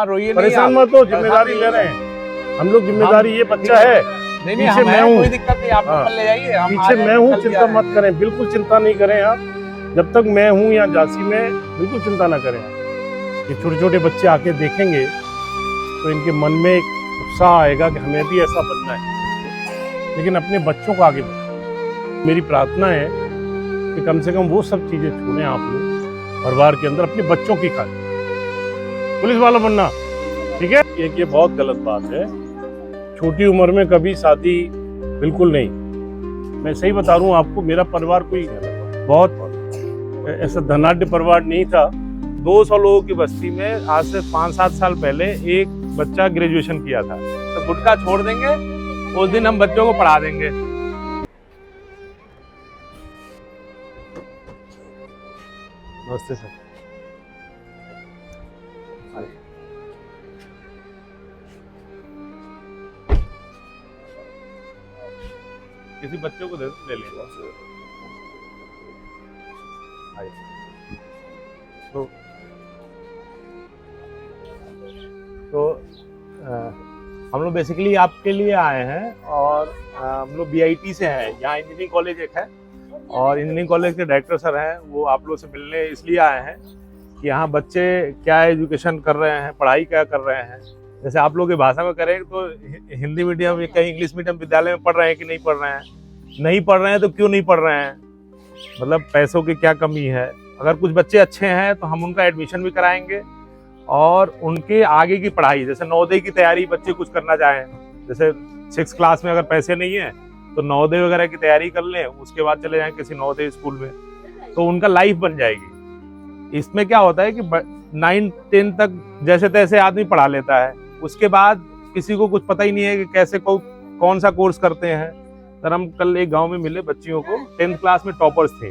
रोइए नहीं, परेशान मत हो, जिम्मेदारी ले रहे हैं हम लोग, जिम्मेदारी ये बच्चा है, नहीं पीछे मैं हूँ, कोई दिक्कत नहीं, आप लोग ले जाइए, पीछे मैं हूँ, चिंता मत करें, बिल्कुल चिंता नहीं करें आप। जब तक मैं हूँ यहाँ झांसी में, बिल्कुल चिंता ना करें आप। ये छोटे छोटे बच्चे आके देखेंगे तो इनके मन में एक उत्साह आएगा कि हमें भी ऐसा बनना है, लेकिन अपने बच्चों को आगे बढ़ाएं। मेरी प्रार्थना है कि कम से कम वो सब चीजें छोड़ें आप लोग परिवार के अंदर, अपने बच्चों की खातिर पुलिस वाला बनना, ठीक है। ये बहुत गलत बात है, छोटी उम्र में कभी शादी बिल्कुल नहीं। मैं सही बता रहा हूँ आपको, मेरा परिवार कोई बहुत ऐसा धनाढ्य परिवार नहीं था। 200 लोगों की बस्ती में आज से 5-7 साल पहले एक बच्चा ग्रेजुएशन किया था। तो गुटखा छोड़ देंगे, उस दिन हम बच्चों को पढ़ा देंगे। नमस्ते सर। किसी बच्चे को ले लेंगे। तो हम लोग बेसिकली आपके लिए आए हैं, और हम लोग BIT से हैं। यहाँ इंजीनियरिंग कॉलेज एक है, और इंजीनियरिंग कॉलेज के डायरेक्टर सर हैं, वो आप लोग से मिलने इसलिए आए हैं कि यहाँ बच्चे क्या एजुकेशन कर रहे हैं, पढ़ाई क्या कर रहे हैं। जैसे आप लोग की भाषा में करें तो हिंदी मीडियम या कहीं इंग्लिश मीडियम विद्यालय में पढ़ रहे हैं कि नहीं पढ़ रहे हैं, नहीं पढ़ रहे हैं तो क्यों नहीं पढ़ रहे हैं, मतलब पैसों की क्या कमी है। अगर कुछ बच्चे अच्छे हैं तो हम उनका एडमिशन भी कराएंगे, और उनके आगे की पढ़ाई, जैसे नवोदय की तैयारी बच्चे कुछ करना चाहें, जैसे 6 क्लास में अगर पैसे नहीं है तो नवोदय वगैरह की तैयारी कर लें, उसके बाद चले जाएं किसी नवोदय स्कूल में, तो उनका लाइफ बन जाएगी। इसमें क्या होता है कि 9-10 तक जैसे तैसे आदमी पढ़ा लेता है, उसके बाद किसी को कुछ पता ही नहीं है कि कैसे कौन सा कोर्स करते हैं। सर हम कल एक गांव में मिले बच्चियों को, 10th क्लास में टॉपर्स थे,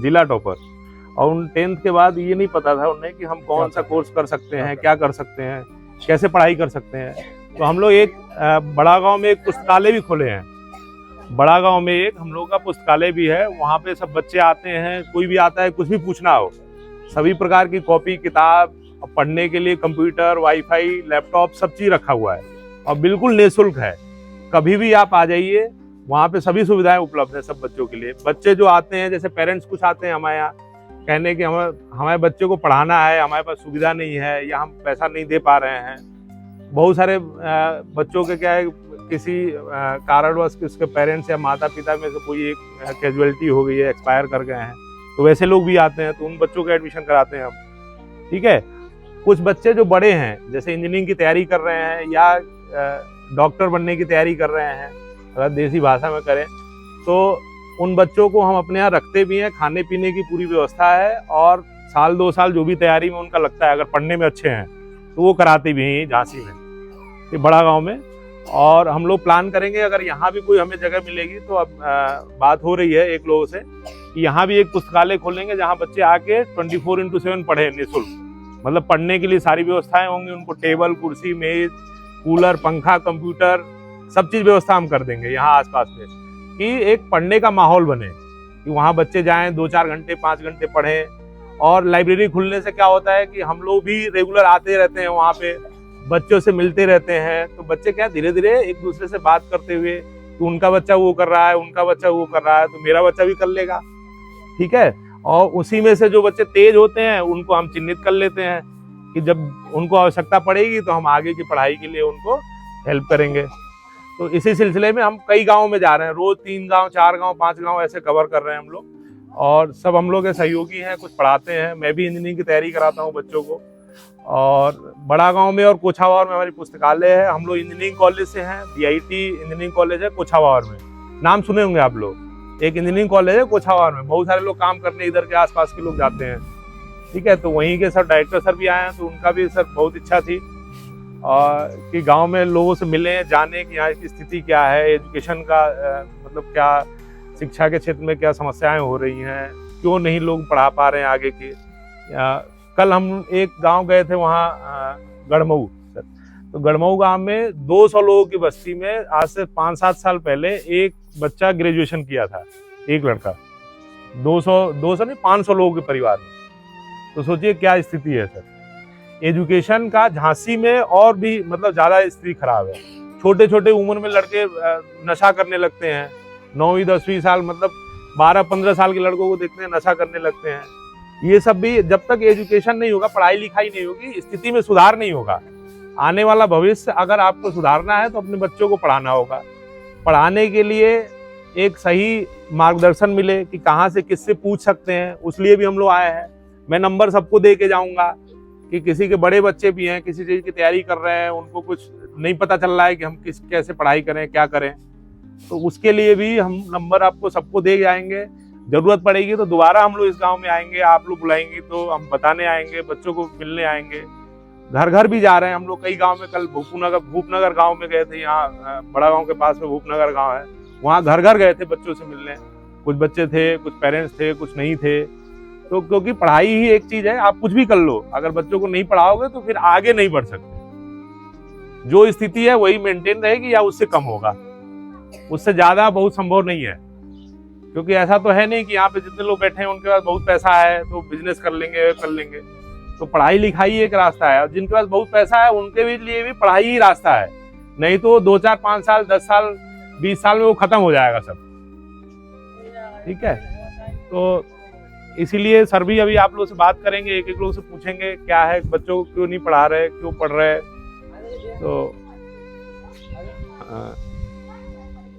जिला टॉपर, और उन 10th के बाद ये नहीं पता था उन्हें कि हम कौन सा कोर्स कर सकते हैं, क्या कर सकते हैं, कैसे पढ़ाई कर सकते हैं। तो हम लोग एक बड़ा गांव में एक पुस्तकालय भी खोले हैं। बड़ा गांव में एक हम लोग का पुस्तकालय भी है, वहाँ पे सब बच्चे आते हैं, कोई भी आता है कुछ भी पूछना हो, सभी प्रकार की कॉपी किताब, पढ़ने के लिए कंप्यूटर, वाईफाई, लैपटॉप, सब चीज रखा हुआ है, और बिल्कुल निःशुल्क है। कभी भी आप आ जाइए, वहाँ पे सभी सुविधाएं उपलब्ध है सब बच्चों के लिए। बच्चे जो आते हैं, जैसे पेरेंट्स कुछ आते हैं हमारे यहाँ कहने कि हमारे बच्चे को पढ़ाना है, हमारे पास सुविधा नहीं है या हम पैसा नहीं दे पा रहे हैं। बहुत सारे बच्चों के क्या है, किसी कारणवश उसके पेरेंट्स या माता पिता में से कोई एक कैजुअलिटी हो गई है, एक्सपायर कर गए हैं, तो वैसे लोग भी आते हैं, तो उन बच्चों का एडमिशन कराते हैं हम, ठीक है। कुछ बच्चे जो बड़े हैं, जैसे इंजीनियरिंग की तैयारी कर रहे हैं या डॉक्टर बनने की तैयारी कर रहे हैं, अगर देसी भाषा में करें, तो उन बच्चों को हम अपने यहाँ रखते भी हैं, खाने पीने की पूरी व्यवस्था है, और साल 2 साल जो भी तैयारी में उनका लगता है, अगर पढ़ने में अच्छे हैं तो वो कराते भी हैं झांसी में, ये बड़ा गांव में। और हम लोग प्लान करेंगे, अगर यहाँ भी कोई हमें जगह मिलेगी तो अब बात हो रही है एक लोगों से कि यहाँ भी एक पुस्तकालय खोलेंगे जहाँ बच्चे आके 24x7 पढ़े निःशुल्क, मतलब पढ़ने के लिए सारी व्यवस्थाएं होंगी उनको, टेबल, कुर्सी, मेज, कूलर, पंखा, कंप्यूटर, सब चीज व्यवस्था हम कर देंगे यहाँ आसपास में, कि एक पढ़ने का माहौल बने, कि वहाँ बच्चे जाएं, 2-4 घंटे 5 घंटे पढ़ें। और लाइब्रेरी खुलने से क्या होता है कि हम लोग भी रेगुलर आते रहते हैं वहाँ पे, बच्चों से मिलते रहते हैं, तो बच्चे क्या धीरे धीरे एक दूसरे से बात करते हुए कि उनका बच्चा वो कर रहा है, उनका बच्चा वो कर रहा है, तो मेरा बच्चा भी कर लेगा, ठीक है। और उसी में से जो बच्चे तेज होते हैं उनको हम चिन्हित कर लेते हैं कि जब उनको आवश्यकता पड़ेगी तो हम आगे की पढ़ाई के लिए उनको हेल्प करेंगे। तो इसी सिलसिले में हम कई गाँव में जा रहे हैं, रोज 3 गाँव 4 गाँव 5 गाँव ऐसे कवर कर रहे हैं हम लोग, और सब हम लोग के सहयोगी हैं, कुछ पढ़ाते हैं। मैं भी इंजीनियरिंग की तैयारी कराता हूँ बच्चों को, और बड़ा गांव में और कोछावार में हमारी पुस्तकालय है। हम लोग इंजीनियरिंग कॉलेज से हैं, BIT इंजीनियरिंग कॉलेज है कोछावार में, नाम सुने होंगे आप लोग, एक इंजीनियरिंग कॉलेज है कोछावार में, बहुत सारे लोग काम करने इधर के आसपास के लोग जाते हैं, ठीक है। तो वहीं के सर डायरेक्टर सर भी आए हैं, तो उनका भी सर बहुत इच्छा थी और कि गांव में लोगों से मिलें, जाने कि यहाँ की स्थिति क्या है, एजुकेशन का मतलब क्या, शिक्षा के क्षेत्र में क्या समस्याएं हो रही हैं, क्यों नहीं लोग पढ़ा पा रहे हैं आगे की। कल हम एक गांव गए थे, वहाँ गढ़मऊ सर, तो गढ़मऊ गांव में 200 लोगों की बस्ती में आज से 5-7 साल पहले एक बच्चा ग्रेजुएशन किया था, एक लड़का, 200 नहीं 500 लोगों के परिवार में। तो सोचिए क्या स्थिति है सर। एजुकेशन का झांसी में और भी मतलब ज़्यादा स्थिति खराब है। छोटे छोटे उम्र में लड़के नशा करने लगते हैं, 9वीं 10वीं साल मतलब 12-15 साल के लड़कों को देखते हैं नशा करने लगते हैं। ये सब भी जब तक एजुकेशन नहीं होगा, पढ़ाई लिखाई नहीं होगी, स्थिति में सुधार नहीं होगा। आने वाला भविष्य अगर आपको सुधारना है तो अपने बच्चों को पढ़ाना होगा। पढ़ाने के लिए एक सही मार्गदर्शन मिले कि कहाँ से किससे पूछ सकते हैं, उस लिए भी हम लोग आए हैं। मैं नंबर सबको दे के जाऊँगा कि किसी के बड़े बच्चे भी हैं, किसी चीज़ की तैयारी कर रहे हैं, उनको कुछ नहीं पता चल रहा है कि हम कैसे पढ़ाई करें, क्या करें, तो उसके लिए भी हम नंबर आपको सबको दे जाएंगे। ज़रूरत पड़ेगी तो दोबारा हम लोग इस गांव में आएंगे, आप लोग बुलाएंगे तो हम बताने आएंगे, बच्चों को मिलने आएंगे। घर घर भी जा रहे हैं हम लोग कई गांव में। कल भूपनगर गांव में गए थे, यहाँ बड़ा गांव के पास में भूपनगर गांव है, वहाँ घर घर गए थे बच्चों से मिलने। कुछ बच्चे थे, कुछ पेरेंट्स थे, कुछ नहीं थे। तो क्योंकि पढ़ाई ही एक चीज़ है, आप कुछ भी कर लो, अगर बच्चों को नहीं पढ़ाओगे तो फिर आगे नहीं बढ़ सकते। जो स्थिति है वही मेंटेन रहेगी या उससे कम होगा, उससे ज़्यादा बहुत संभव नहीं है। क्योंकि ऐसा तो है नहीं कि यहाँ पे जितने लोग बैठे हैं उनके पास बहुत पैसा है तो बिजनेस कर लेंगे। तो पढ़ाई लिखाई एक रास्ता है, और जिनके पास बहुत पैसा है उनके लिए भी पढ़ाई ही रास्ता है। नहीं तो 2, 4, 5 साल, 10 साल, 20 साल में वो खत्म हो जाएगा सब। ठीक है, तो इसीलिए सर भी अभी आप लोग से बात करेंगे, एक एक लोग से पूछेंगे क्या है, बच्चों को क्यों नहीं पढ़ा रहे, क्यों पढ़ रहे। तो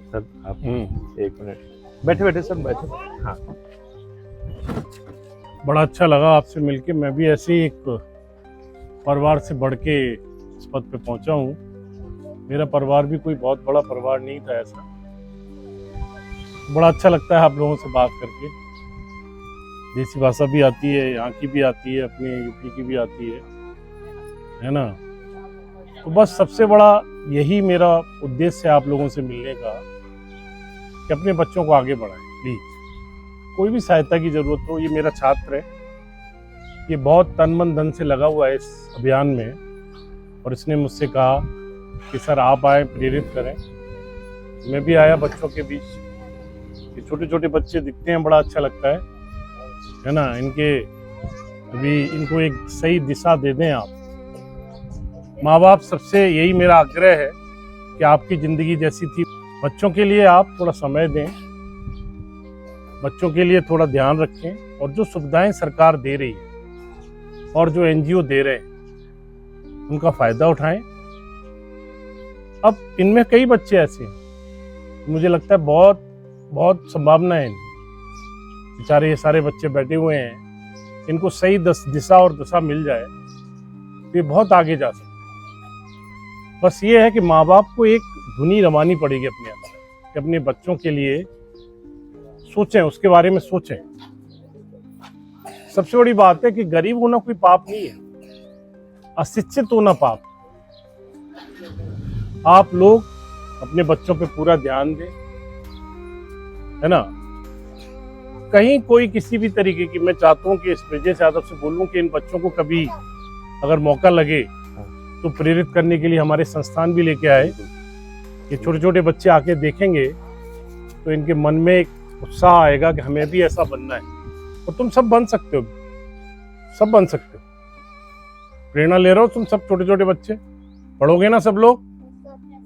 सर आप 1 मिनट बैठे सर बैठे। हाँ, बड़ा अच्छा लगा आपसे मिलके। मैं भी ऐसे ही एक परिवार से बढ़ के इस पद पे पहुंचा हूँ। मेरा परिवार भी कोई बहुत बड़ा परिवार नहीं था ऐसा। बड़ा अच्छा लगता है आप लोगों से बात करके। देसी भाषा भी आती है, यहाँ की भी आती है, अपने यूपी की भी आती है ना। तो बस सबसे बड़ा यही मेरा उद्देश्य है आप लोगों से मिलने का, कि अपने बच्चों को आगे बढ़ाएं। प्लीज़ कोई भी सहायता की ज़रूरत हो, ये मेरा छात्र है, ये बहुत तन मन धन से लगा हुआ है इस अभियान में, और इसने मुझसे कहा कि सर आप आए, प्रेरित करें। मैं भी आया बच्चों के बीच। ये छोटे छोटे बच्चे दिखते हैं, बड़ा अच्छा लगता है ना। इनको एक सही दिशा दे दें आप। माँ बाप सबसे यही मेरा आग्रह है कि आपकी ज़िंदगी जैसी थी, बच्चों के लिए आप थोड़ा समय दें, बच्चों के लिए थोड़ा ध्यान रखें, और जो सुविधाएं सरकार दे रही है और जो NGO दे रहे हैं उनका फ़ायदा उठाएं। अब इनमें कई बच्चे ऐसे हैं, मुझे लगता है बहुत बहुत संभावना है। बेचारे ये सारे बच्चे बैठे हुए हैं, इनको सही दिशा और दशा मिल जाए तो ये बहुत आगे जा सकते हैं। बस ये है कि माँ बाप को एक धुनी रमानी पड़ेगी अपने अंदर, कि अपने बच्चों के लिए सोचें, उसके बारे में सोचें। सबसे बड़ी बात है कि गरीब होना कोई पाप नहीं है, अशिक्षित होना पाप। आप लोग अपने बच्चों पे पूरा ध्यान दें, है ना। कहीं कोई किसी भी तरीके की, मैं चाहता हूँ कि इस ब्रजेश यादव से बोलूँ कि इन बच्चों को कभी अगर मौका लगे तो प्रेरित करने के लिए हमारे संस्थान भी लेके आए। ये छोटे छोटे बच्चे आके देखेंगे तो इनके मन में एक उत्साह आएगा कि हमें भी ऐसा बनना है। और तुम सब बन सकते हो, सब बन सकते हो। प्रेरणा ले रहे हो तुम सब छोटे छोटे बच्चे, पढ़ोगे ना सब लोग?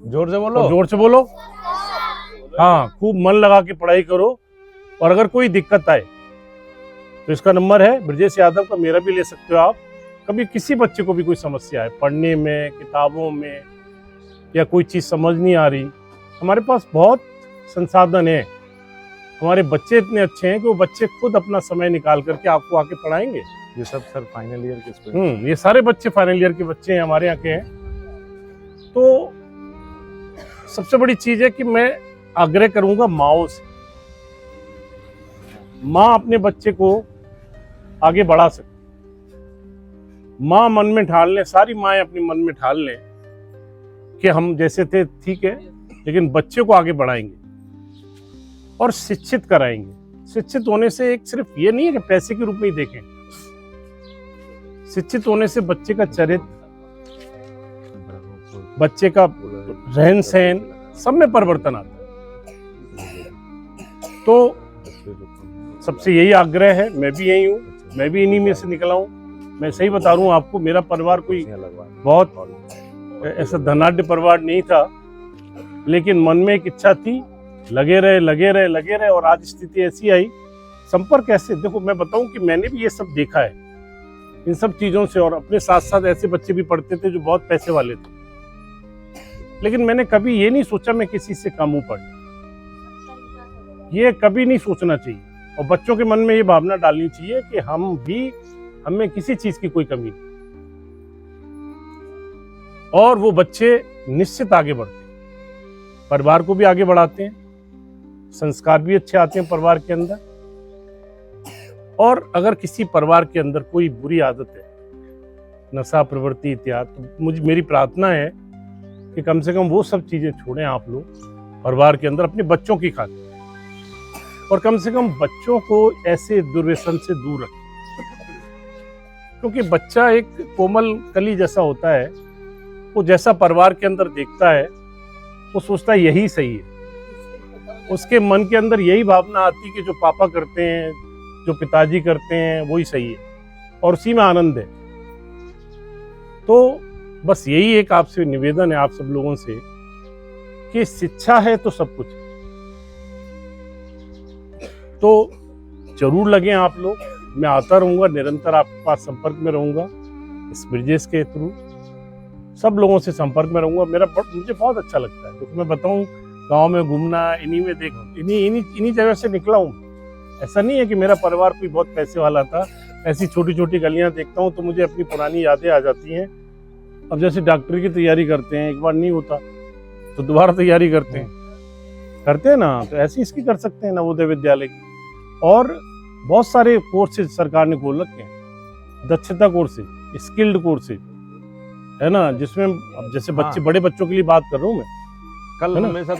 जोर से बोलो, जोर से बोलो। हाँ, खूब मन लगा के पढ़ाई करो। और अगर कोई दिक्कत आए तो इसका नंबर है ब्रजेश यादव का, मेरा भी ले सकते हो आप। कभी किसी बच्चे को भी कोई समस्या है पढ़ने में, किताबों में, या कोई चीज़ समझ नहीं आ रही, हमारे पास बहुत संसाधन है। हमारे बच्चे इतने अच्छे हैं कि वो बच्चे खुद अपना समय निकाल करके आपको आके पढ़ाएंगे। ये सब सर फाइनल ईयर के स्टूडेंट, ये सारे बच्चे फाइनल ईयर के बच्चे हैं, हमारे यहाँ के हैं। तो सबसे बड़ी चीज़ है कि मैं आग्रह करूंगा माओ से, माँ अपने बच्चे को आगे बढ़ा सकती। माँ मन में ठान लें, सारी माएँ अपने मन में ठान लें कि हम जैसे थे ठीक है, लेकिन बच्चे को आगे बढ़ाएंगे और शिक्षित कराएंगे। शिक्षित होने से एक सिर्फ ये नहीं है कि पैसे के रूप में ही देखें। शिक्षित होने से बच्चे का चरित्र, बच्चे का रहन सहन, सब में परिवर्तन आता है। तो सबसे यही आग्रह है, मैं भी यही हूँ, मैं भी इन्हीं में से निकला हूँ मैं सही बता रहा हूँ आपको, मेरा परिवार कोई बहुत ऐसा धनाढ्य परिवार नहीं था, लेकिन मन में एक इच्छा थी, लगे रहे और आज स्थिति ऐसी आई। संपर्क ऐसे, देखो मैं बताऊं कि मैंने भी ये सब देखा है इन सब चीजों से, और अपने साथ साथ ऐसे बच्चे भी पढ़ते थे जो बहुत पैसे वाले थे, लेकिन मैंने कभी ये नहीं सोचा मैं किसी से कम हूं पढ़ने, ये कभी नहीं सोचना चाहिए। और बच्चों के मन में ये भावना डालनी चाहिए कि हमें किसी चीज की कोई कमी नहीं, और वो बच्चे निश्चित आगे बढ़ते हैं, परिवार को भी आगे बढ़ाते हैं, संस्कार भी अच्छे आते हैं परिवार के अंदर। और अगर किसी परिवार के अंदर कोई बुरी आदत है, नशा प्रवृत्ति इत्यादि, तो मेरी प्रार्थना है कि कम से कम वो सब चीजें छोड़ें आप लोग परिवार के अंदर अपने बच्चों की खातिर, और कम से कम बच्चों को ऐसे दुर्व्यसन से दूर रखें, क्योंकि बच्चा एक कोमल कली जैसा होता है, वो जैसा परिवार के अंदर देखता है वो सोचता है यही सही है, उसके मन के अंदर यही भावना आती है कि जो पापा करते हैं, जो पिताजी करते हैं वही सही है, और उसी में आनंद है। तो बस यही एक आपसे निवेदन है आप सब लोगों से कि शिक्षा है तो सब कुछ है, तो जरूर लगे आप लोग। मैं आता रहूंगा, निरंतर आपके पास संपर्क में रहूंगा, इस ब्रिजेश के थ्रू सब लोगों से संपर्क में रहूंगा। मुझे बहुत अच्छा लगता है, क्योंकि मैं बताऊं गांव में घूमना, इन्हीं में इन्हीं जगह से निकला हूं। ऐसा नहीं है कि मेरा परिवार कोई बहुत पैसे वाला था, ऐसी छोटी छोटी गलियां देखता हूं तो मुझे अपनी पुरानी यादें आ जाती हैं। अब जैसे डॉक्टरी की तैयारी करते हैं, एक बार नहीं होता तो दोबारा तैयारी करते हैं ना, तो ऐसी इसकी कर सकते हैं नवोदय विद्यालय की। और बहुत सारे कोर्सेज सरकार ने खोल रखे हैं, दक्षता कोर्सेज, स्किल्ड कोर्सेज, है ना, जिसमें अब जैसे बच्चे, बड़े बच्चों के लिए बात कर रहा हूँ मैं। कल हमें सब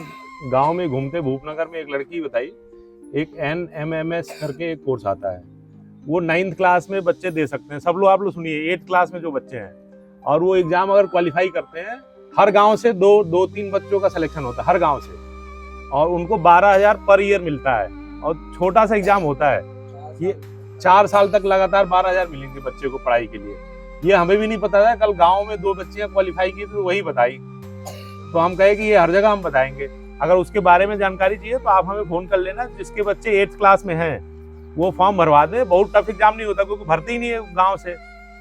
गांव में घूमते, भूपनगर में एक लड़की बताई, एक NMMS करके एक कोर्स आता है, वो 9th क्लास में बच्चे दे सकते हैं। सब लोग आप लोग सुनिए, 8th क्लास में जो बच्चे हैं, और वो एग्जाम अगर क्वालिफाई करते हैं, हर गांव से दो तीन बच्चों का सिलेक्शन होता है हर गांव से, और उनको 12,000 पर ईयर मिलता है, और छोटा सा एग्जाम होता है। ये 4 साल तक लगातार 12,000 मिलेंगे बच्चे को पढ़ाई के लिए। ये हमें भी नहीं पता था, कल गांव में 2 बच्चियां क्वालिफाई की तो वही बताई, तो हम कहे कि ये हर जगह हम बताएंगे। अगर उसके बारे में जानकारी चाहिए तो आप हमें फोन कर लेना। जिसके बच्चे 8th क्लास में हैं वो फॉर्म भरवा दे, बहुत टफ एग्जाम नहीं होता, क्योंकि भरते ही नहीं है गांव से।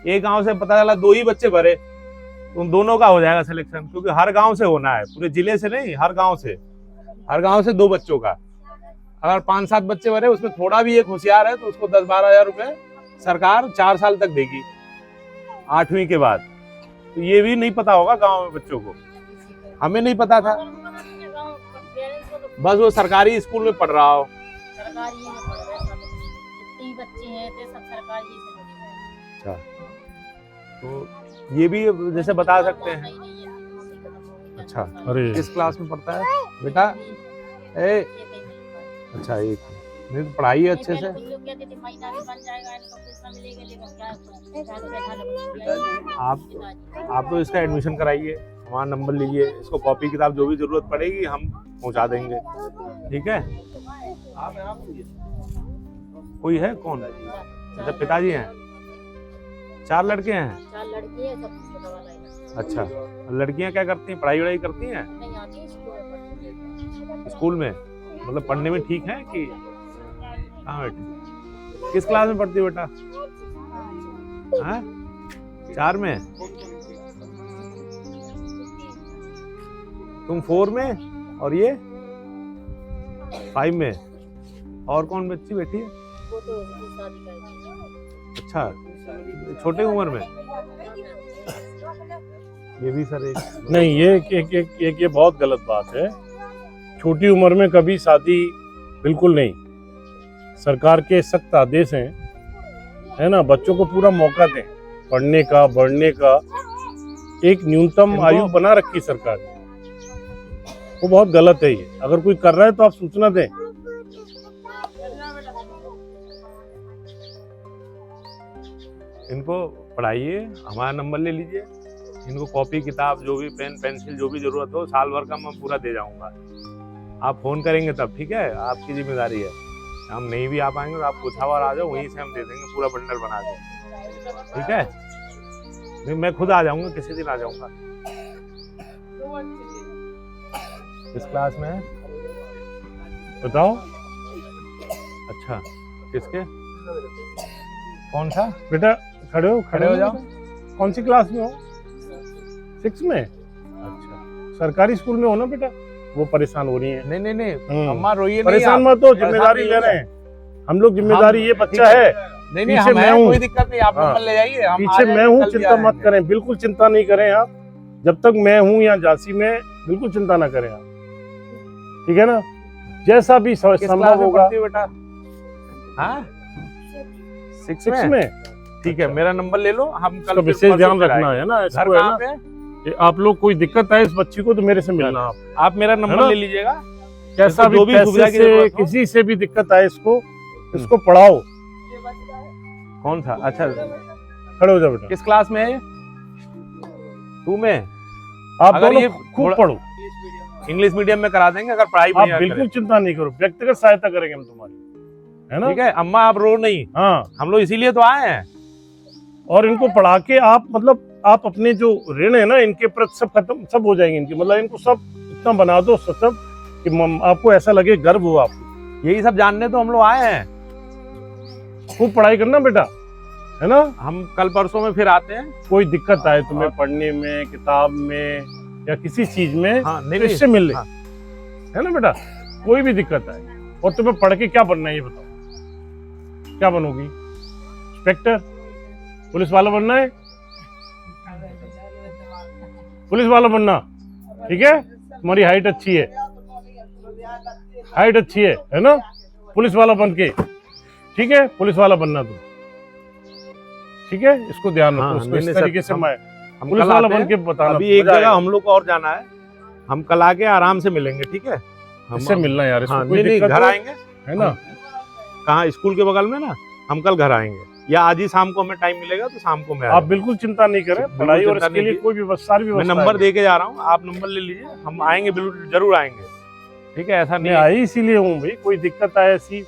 एक गांव से पता चला 2 ही बच्चे भरे, तो उन दोनों का हो जाएगा सिलेक्शन, क्योंकि हर गांव से होना है, पूरे जिले से नहीं, हर गांव से 2 बच्चों का। अगर 5-7 बच्चे भरे, उसमें थोड़ा भी एक होशियार है तो उसको 10-12 हजार रुपए सरकार 4 साल तक देगी 8वीं के बाद। तो ये भी नहीं पता होगा गांव में बच्चों को, हमें नहीं पता था, बस वो सरकारी स्कूल में पढ़ रहा हो। अच्छा, तो ये भी जैसे बता सकते हैं। अच्छा, अरे किस क्लास में पढ़ता है बेटा? अच्छा, एक नहीं तो पढ़ाई है अच्छे से। आप तो इसका एडमिशन कराइए, हमारा नंबर लीजिए, इसको कॉपी किताब जो भी जरूरत पड़ेगी हम पहुंचा देंगे, ठीक है? कोई है कौन? अच्छा, पिताजी हैं, 4 लड़के हैं? 4 लड़के हैं, सब छोटा वाला है। अच्छा, लड़कियां क्या करती हैं, पढ़ाई वढ़ाई करती हैं? नहीं आती, स्कूल में मतलब पढ़ने में ठीक है कि कहाँ बेटे? किस क्लास में पढ़ती है बेटा? हाँ, 4 में? तुम 4 में और ये 5 में? और कौन बच्ची बैठी है? वो तो शादी कर। अच्छा, छोटे उम्र में? ये भी सर एक नहीं, ये बहुत गलत बात है। छोटी उम्र में कभी शादी बिल्कुल नहीं। सरकार के सख्त आदेश हैं, है ना, बच्चों को पूरा मौका दें पढ़ने का, बढ़ने का। एक न्यूनतम आयु बना रखी सरकार ने, वो बहुत गलत है। ये अगर कोई कर रहा है तो आप सूचना दें। इनको पढ़ाइए, हमारा नंबर ले लीजिए, इनको कॉपी किताब जो भी पेन पेंसिल जो भी जरूरत हो, साल भर का मैं पूरा दे जाऊंगा। आप फोन करेंगे तब, ठीक है? आपकी जिम्मेदारी है। हम नहीं भी आ पाएंगे तो आप कुछ और आ जाओ, वहीं से हम दे देंगे, पूरा बंडल बना देंगे। ठीक है, नहीं मैं खुद आ जाऊंगा, किसी दिन आ जाऊंगा। किस क्लास में है बताओ। अच्छा, किसके, कौन सा? बेटा खड़े हो जाओ। कौन सी क्लास में हो? 6 में। अच्छा, सरकारी स्कूल में हो ना बेटा? वो परेशान हो रही है। नहीं अम्मा रोइए नहीं, परेशान आप मत हो, जिम्मेदारी ले रहे हैं हम लोग, जिम्मेदारी ये बच्चा ठीक है। नहीं पीछे हम मैं हैं, हूँ। कोई दिक्कत नहीं, आप हाँ। नंबर ले जाइए, हम आ पीछे जाएंगे, मैं हूँ, कल भी चिंता आ मत जाएंगे। करें, बिल्कुल चिंता नहीं करें आप। जब तक मैं हूँ यहाँ झांसी में, बिल्कुल चिंता ना करें आप, ठीक है ना? जैसा भी किस क्लास संभव में होगा। पढ़ती हो बेटा? हाँ, 6 6 में। में। ठीक है, मेरा नंबर ले लो, हम कल तो फिर विशेष परसों ध्यान फिर रखना आएंगे। है ना, घर इसको है कहाँ ना पे है? कि आप लोग कोई दिक्कत है इस बच्ची को तो मेरे से मिलना आप। आप मेरा नंबर ना? ले लीजिएगा, कैसा इसको भी जो भी सुविधा पैसे की से जरूरत हो। किसी से भी दिक्कत आए इसको पढ़ाओ। कौन सा? अच्छा, खड़े हो जाओ बेटा। किस क्लास में है ये? 2 में। आप अगर दोनों ये खूब थोड़ा- पढ़ो, इंग्लिश मीडियम में करा देंगे, अगर पढ़ाई आप बढ़िया बिल्कुल करें। चिंता नहीं करो, व्यक्तिगत सहायता करेंगे हम तुम्हारी, है ना? ठीक है अम्मा, आप रो नहीं, हाँ, हम लोग इसीलिए तो आए हैं। और इनको पढ़ा के आप मतलब आप अपने जो ऋण है ना इनके प्रति सब खत्म, सब हो जाएंगे इनकी, मतलब इनको सब इतना बना दो सब कि आपको ऐसा लगे गर्व हो आपको। यही सब जानने तो हम लोग आए हैं। खूब पढ़ाई करना बेटा, है ना? हम कल परसों में फिर आते हैं। कोई दिक्कत आए तुम्हें पढ़ने में, किताब में या किसी चीज में, हाँ, तो नहीं इससे मिल ले, हाँ। है ना बेटा? कोई भी दिक्कत आए, और तुम्हें पढ़ के क्या बनना है ये बताओ, क्या बनोगी? इंस्पेक्टर, पुलिस वाला बनना है? पुलिस वाला बनना, ठीक है? तुम्हारी हाइट अच्छी है, हाइट अच्छी है ना? पुलिस वाला बन के, ठीक है? पुलिस वाला बनना तुम, ठीक है? इसको ध्यान रखो, हाँ, इसको नहीं, इस नहीं, तरीके सर, से मैं हम पुलिस कल वाला आते बन हैं। के बताना। अभी एक मजा जगह आएगा। हम लोग को और जाना है, हम कल आके आराम से मिलेंगे, ठीक है? इससे मिलना यार, इसको हाँ, कोई नहीं दिक्कत घर हो, आएंगे, है ना? कहाँ? स्कूल के बगल में ना, हम कल घर आएंगे, या आज ही शाम को हमें टाइम मिलेगा तो शाम को मैं आ आप बिल्कुल चिंता नहीं करें, बिल्कुल पढ़ाई और चिंता इसके नहीं लिए की। कोई व्यवस्था, सारी मैं व्यवस्था नंबर है। दे के जा रहा हूँ, आप नंबर ले लीजिए, हम आएंगे, बिल्कुल जरूर आएंगे, ठीक है? ऐसा मैं नहीं है। आई इसीलिए हूँ भाई, कोई दिक्कत आए ऐसी।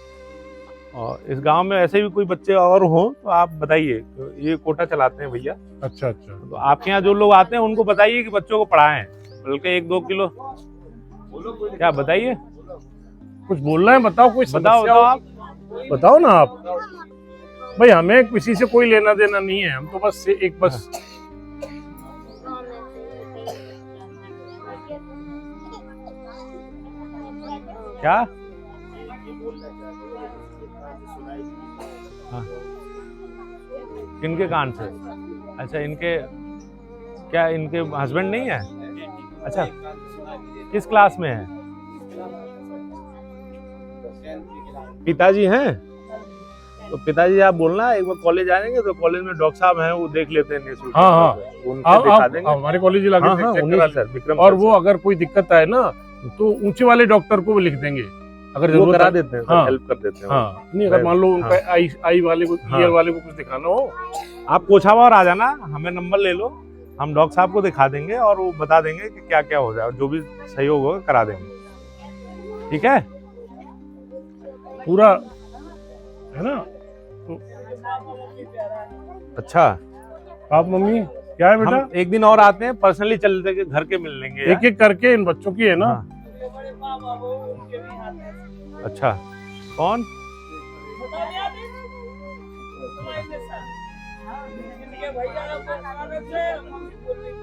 और इस गांव में ऐसे भी कोई बच्चे और हो तो आप बताइए, तो ये कोटा चलाते हैं भैया, अच्छा अच्छा, तो आपके यहाँ जो लोग आते हैं उनको बताइए कि बच्चों को पढ़ाएं, बल्कि 1-2 किलो, क्या बताइए, कुछ बोलना है बताओ, कोई बताओ समस्या हो? आप। बताओ ना आप भाई, हमें किसी से कोई लेना देना नहीं है, हम तो बस एक बस क्या? हाँ। किनके कान से? अच्छा, इनके क्या, इनके हस्बैंड नहीं है? अच्छा, किस क्लास में है? पिताजी हैं? तो पिताजी आप बोलना एक बार कॉलेज आएंगे तो कॉलेज में डॉक्टर साहब हैं, वो देख लेते हैं निःशुल्क। हाँ, हाँ। उनके दिखा आप देंगे। हमारे कॉलेज लाके हाँ, हाँ, चेक उन्हीं करा सर, लें। विक्रम और सर वो अगर कोई दिक्कत आए ना तो ऊंचे वाले डॉक्टर को भी लिख देंगे, अगर से। वो जरूरत करा है। देते हैं, हाँ। हेल्प कर देते हैं। हाँ, नहीं अगर मान लो उनका आई वाले को, हाँ। ईयर वाले को कुछ दिखाना हो, आप कोछावा और आ जाना, हमें नंबर ले लो, हम डॉक्टर साहब को दिखा देंगे और वो बता देंगे कि क्या क्या हो जाए, जो भी सहयोग होगा करा देंगे, ठीक है? पूरा, है ना? तो अच्छा, आप मम्मी क्या है बेटा? हम एक दिन और आते हैं, पर्सनली चल के घर के मिल लेंगे। एक एक करके इन बच्चों की है ना। हाँ। अच्छा, कौन?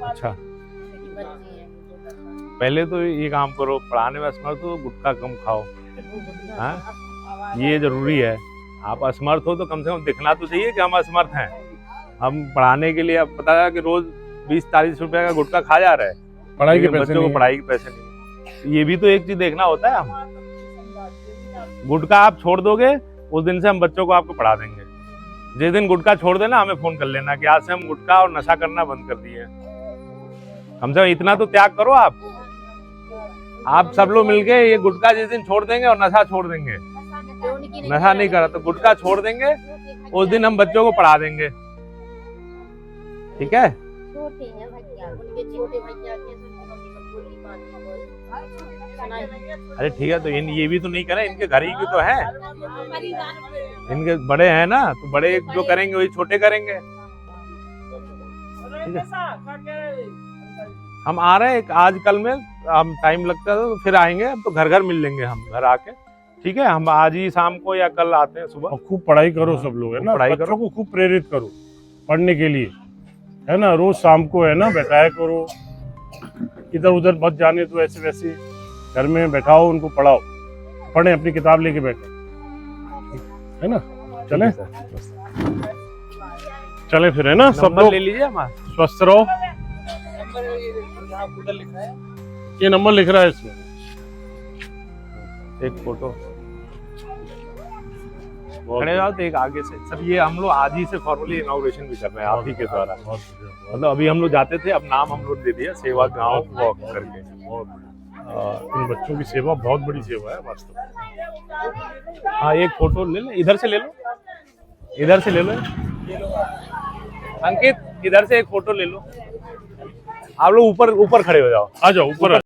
अच्छा, पहले तो ये काम करो, पढ़ाने में असमर्थ हो गुटखा कम खाओ, हाँ? ये जरूरी है। आप असमर्थ हो तो कम से कम दिखना तो चाहिए कि हम असमर्थ हैं। हम पढ़ाने के लिए, अब पता है कि रोज 20-40 रुपए का गुटखा खा जा रहा है, पढ़ाई के लेकिन पैसे बच्चों को नहीं पढ़ाई के पैसे नहीं। ये भी तो एक चीज देखना होता है। हम गुटखा आप छोड़ दोगे, उस दिन से हम बच्चों को आपको पढ़ा देंगे। जिस दिन गुटखा छोड़ देना, हमें फोन कर लेना कि आज से हम गुटखा और नशा करना बंद कर दिए। कम से कम इतना तो त्याग करो आप। आप सब लोग मिलके ये गुटखा जिस दिन छोड़ देंगे और नशा छोड़ देंगे, नशा नहीं करा तो गुटखा छोड़ देंगे, उस दिन हम बच्चों को पढ़ा देंगे, ठीक है? छोटे हैं भैया, उनके छोटे भैया के बोली अरे ठीक है, तो ये भी तो नहीं करें, इनके घर ही की तो है, इनके बड़े हैं ना, तो बड़े जो करेंगे वही छोटे करेंगे। हम आ रहे हैं आज कल में, हम टाइम लगता है तो फिर आएंगे, अब तो घर घर मिल लेंगे हम घर आके, ठीक है। हम आज ही शाम को या कल आते हैं सुबह। और खूब पढ़ाई करो सब लोग, है ना, पढ़ाई बच्चों करो। को खूब प्रेरित करो पढ़ने के लिए, है ना। रोज शाम को, है ना, बैठाया करो, इधर उधर मत जाने तो ऐसे वैसे, घर में बैठाओ, उनको पढ़ाओ, पढ़े, अपनी किताब लेके बैठे, है ना। चले चले फिर, है ना, सब नंबर लोग ले लीजिए हमारा। स्वस्थ रहो। ये नंबर लिख रहा है इसमें। एक फोटो खड़े जाओ तो एक आगे से। सर ये हम लोग आज ही से फॉर्मली इनॉग्रेशन भी कर रहे हैं आप ही के द्वारा। मतलब अभी हम लोग जाते थे, अब नाम हम लोग दे दिया सेवा गांव वॉक करके। इन बच्चों की सेवा बहुत बड़ी सेवा है वास्तव में। हाँ एक फोटो ले लो, इधर से ले लो, इधर से ले लो। अंकित इधर से एक फोटो ले लो। आप लोग ऊपर ऊपर खड़े हो जाओ। आ जाओ ऊपर।